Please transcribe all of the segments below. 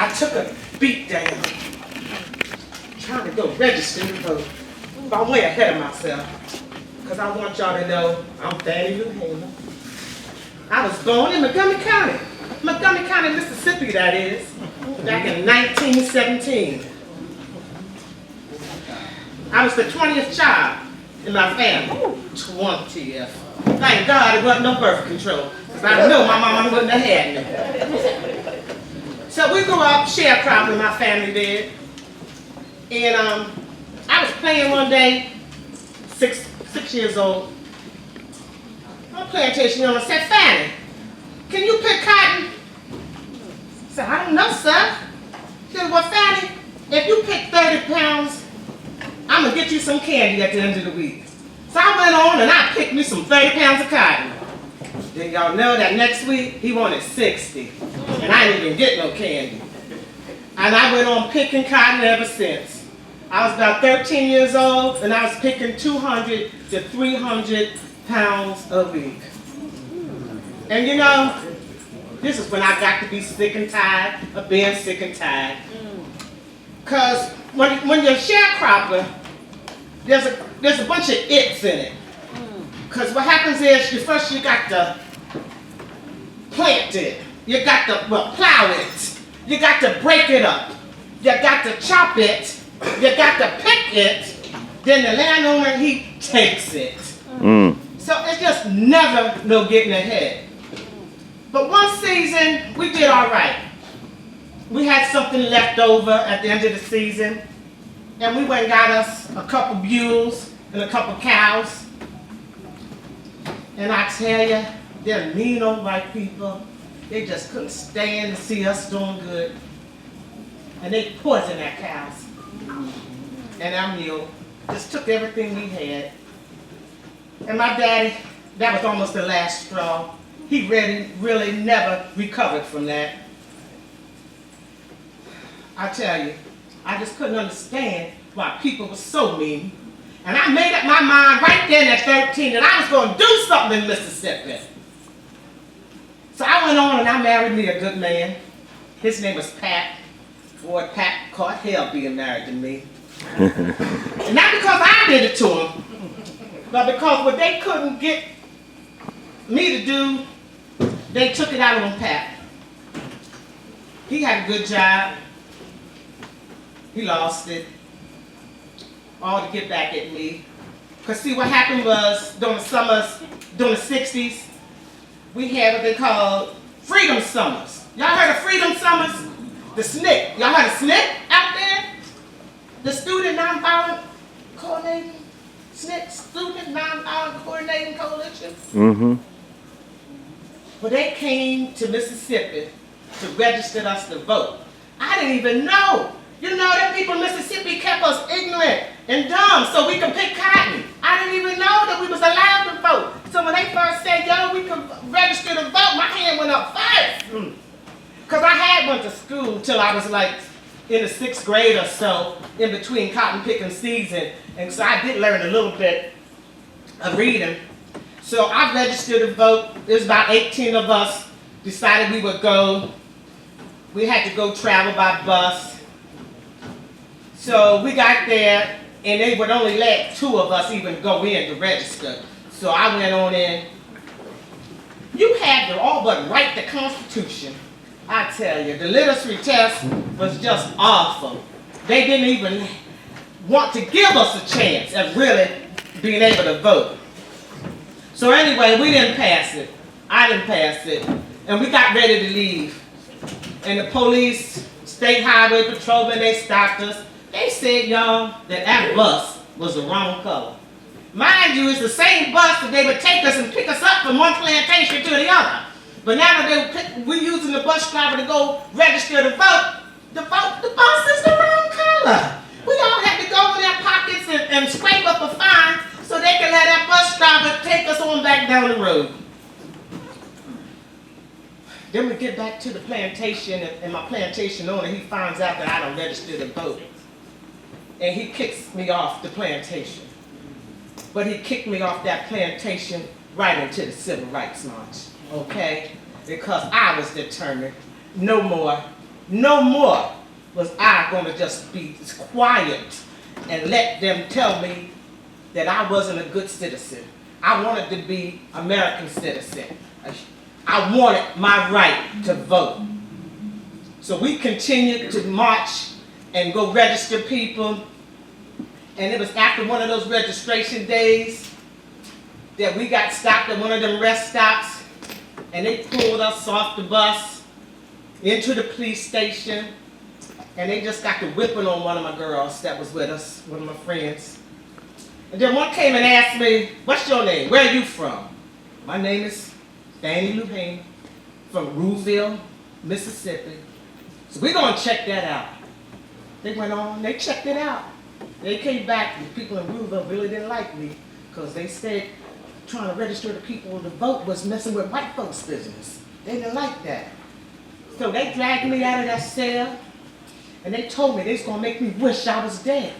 I took a beat down trying to go register to vote. But I'm way ahead of myself because I want y'all to know I'm Fannie Lou. I was born in Montgomery County, Mississippi, that is, back in 1917. I was the 20th child in my family. 20th. Thank God it wasn't no birth control, because I know my mama wouldn't have had me. So we grew up sharecropping, my family did. And I was playing one day, six years old, on a plantation owner said, Fannie, can you pick cotton? I said, I don't know, sir. She said, well, Fannie, if you pick 30 pounds, I'm going to get you some candy at the end of the week. So I went on and I picked me some 30 pounds of cotton. Then y'all know that next week, he wanted 60. And I didn't even get no candy. And I went on picking cotton ever since. I was about 13 years old and I was picking 200 to 300 pounds a week. And you know, this is when I got to be sick and tired of being sick and tired. Because when you're a sharecropper, there's a bunch of its in it. Because what happens is, first you got to plant it. You got to plow it. You got to break it up. You got to chop it. You got to pick it. Then the landowner, he takes it. So it's just never no getting ahead. But one season, we did all right. We had something left over at the end of the season. And we went and got us a couple mules and a couple cows. And I tell you, they're mean old white people. They just couldn't stand to see us doing good. And they poisoned our cows. And our mule just took everything we had. And my daddy, that was almost the last straw. He really never recovered from that. I tell you, I just couldn't understand why people were so mean. And I made up my mind right then at 13 that I was going to do something in Mississippi. So I went on and I married me a good man. His name was Pat. Boy, Pat caught hell being married to me. And not because I did it to him, but because what they couldn't get me to do, they took it out on Pat. He had a good job. He lost it. All to get back at me. Because see, what happened was, during the 60s, we had what they called Freedom Summers. Y'all heard of Freedom Summers? The SNCC. Y'all heard of SNCC out there? The Student Nonviolent Coordinating, SNCC, Student Nonviolent Coordinating Coalition. Well, they came to Mississippi to register us to vote. I didn't even know. You know, them people in Mississippi kept us ignorant and dumb so we could pick cotton. I didn't even know that we was allowed to vote. So when they first said, yo, we could register to vote, my hand went up first. Because I had went to school till I was like in the 6th grade or so, in between cotton picking season. And so I did learn a little bit of reading. So I registered to vote. There was about 18 of us decided we would go. We had to go travel by bus. So we got there, and they would only let 2 of us even go in to register. So I went on in. You had to all but write the Constitution. I tell you, the literacy test was just awful. They didn't even want to give us a chance of really being able to vote. So anyway, we didn't pass it. I didn't pass it. And we got ready to leave. And the police, state highway patrolman, they stopped us. They said, y'all, that our bus was the wrong color. Mind you, it's the same bus that they would take us and pick us up from one plantation to the other. But now that we're using the bus driver to go register to vote, the bus is the wrong color. We all had to go in their pockets and scrape up a fine so they can let that bus driver take us on back down the road. Then we get back to the plantation, and my plantation owner, he finds out that I don't register to vote. And he kicks me off the plantation. But he kicked me off that plantation right into the Civil Rights March, okay? Because I was determined, no more No more was I going to just be quiet and let them tell me that I wasn't a good citizen. I wanted to be American citizen. I wanted my right to vote. So we continued to march and go register people. And it was after one of those registration days that we got stopped at one of them rest stops, and they pulled us off the bus into the police station, and they just got to whipping on one of my girls that was with us, one of my friends. And then one came and asked me, "What's your name? Where are you from?" My name is Fannie from Rouville, Mississippi. So we're going to check that out. They went on, they checked it out. They came back, and people in Rouville really didn't like me because they said trying to register the people to vote was messing with white folks' business. They didn't like that. So they dragged me out of that cell, and they told me they was going to make me wish I was dead.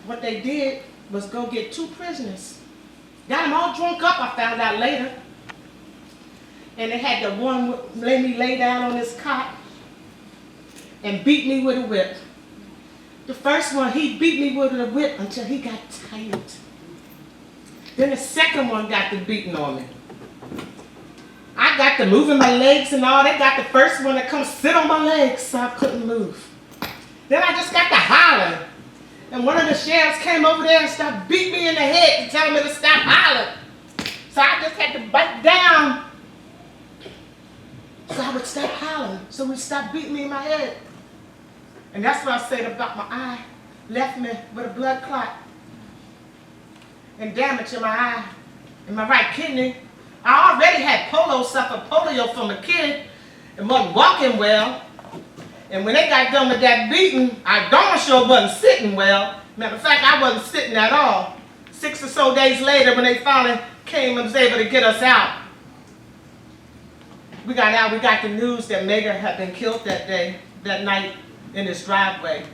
What they did was go get 2 prisoners. Got them all drunk up, I found out later. And they had the one lay down on his cot and beat me with a whip. The first one, he beat me with a whip until he got tired. Then the second one got to beating on me. I got to moving my legs and all. They got the first one to come sit on my legs so I couldn't move. Then I just got to hollering. And one of the sheriffs came over there and started beating me in the head to tell me to stop hollering. So I just had to bite down so I would stop hollering. So he stopped beating me in my head. And that's what I said about my eye. Left me with a blood clot and damage in my eye, in my right kidney. I already had suffered polio from a kid and wasn't walking well. And when they got done with that beating, I darn sure wasn't sitting well. Matter of fact, I wasn't sitting at all. 6 or so days later, when they finally came and was able to get us out, we got the news that Megan had been killed that night in this driveway.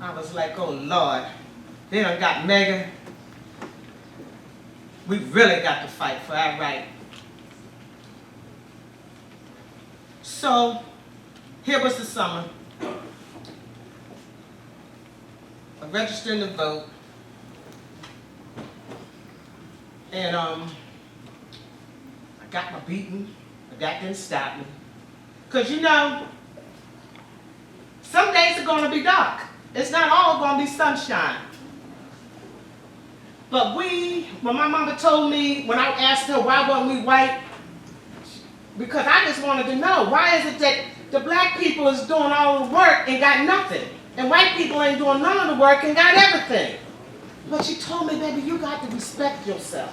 I was like, oh Lord, they done got Megan. We really got to fight for our right. So, here was the summer. I registered to vote. And I got my beating, but that didn't stop me. Because you know, some days are going to be dark. It's not all going to be sunshine. But when my mama told me, when I asked her why weren't we white, because I just wanted to know, why is it that the black people is doing all the work and got nothing, and white people ain't doing none of the work and got everything? But she told me, baby, you got to respect yourself.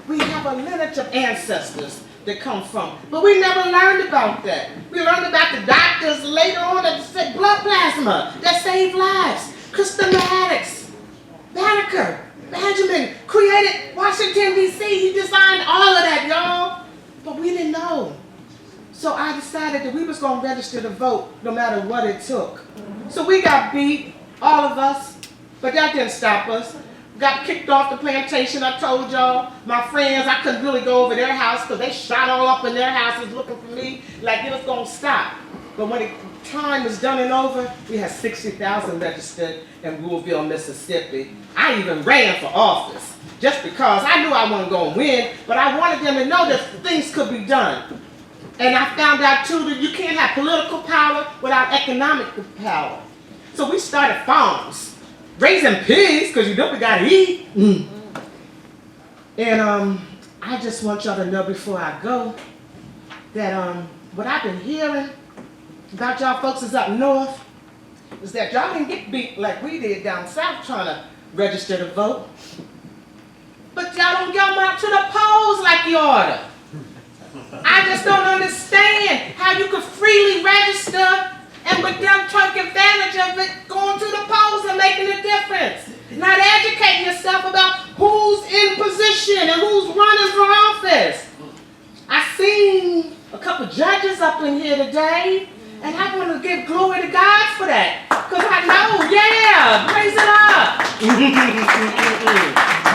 We have a lineage of ancestors that come from, but we never learned about that. We learned about the doctors later on that said blood plasma that saved lives. Crystal Maddox, Banneker, Benjamin created Washington, D.C. He designed all of that, y'all. But we didn't know. So I decided that we was going to register to vote no matter what it took. So we got beat, all of us, but that didn't stop us. Got kicked off the plantation, I told y'all. My friends, I couldn't really go over their house because they shot all up in their houses looking for me like it was going to stop. But when the time was done and over, we had 60,000 registered in Rouville, Mississippi. I even ran for office just because I knew I wasn't going to win, but I wanted them to know that things could be done. And I found out too that you can't have political power without economic power. So we started farms, raising pigs because you know we got to eat. And I just want y'all to know before I go that what I've been hearing about y'all folks is up north is that y'all didn't get beat like we did down south trying to register to vote. But y'all don't get them out to the polls like you ought to. I just don't understand how you could freely register and with them taking advantage of it, going to the polls and making a difference. Not educating yourself about who's in position and who's running for office. I seen a couple judges up in here today, and I want to give glory to God for that. Because I know, yeah, praise it up.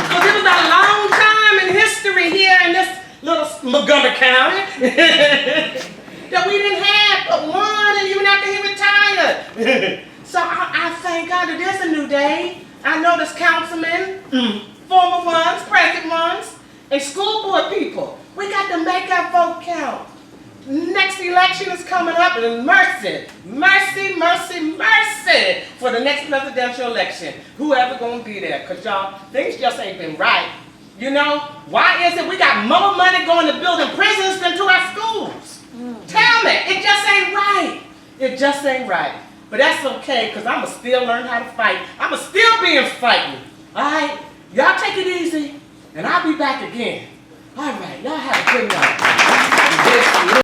Because it was a long time in history here in this little Montgomery County, that we didn't have but one, and even after he retired. So I thank God that there's a new day. I know there's councilmen, former ones, present ones, and school board people. We got to make our vote count. Next election is coming up, and mercy, mercy, mercy, mercy for the next presidential election. Whoever gonna be there, because y'all, things just ain't been right. You know, why is it we got more money going to building prisons than to our schools? Tell me, it just ain't right. It just ain't right. But that's okay, because I'ma still learn how to fight. I'ma still be in fighting. All right, y'all take it easy, and I'll be back again. All right, y'all have a good night.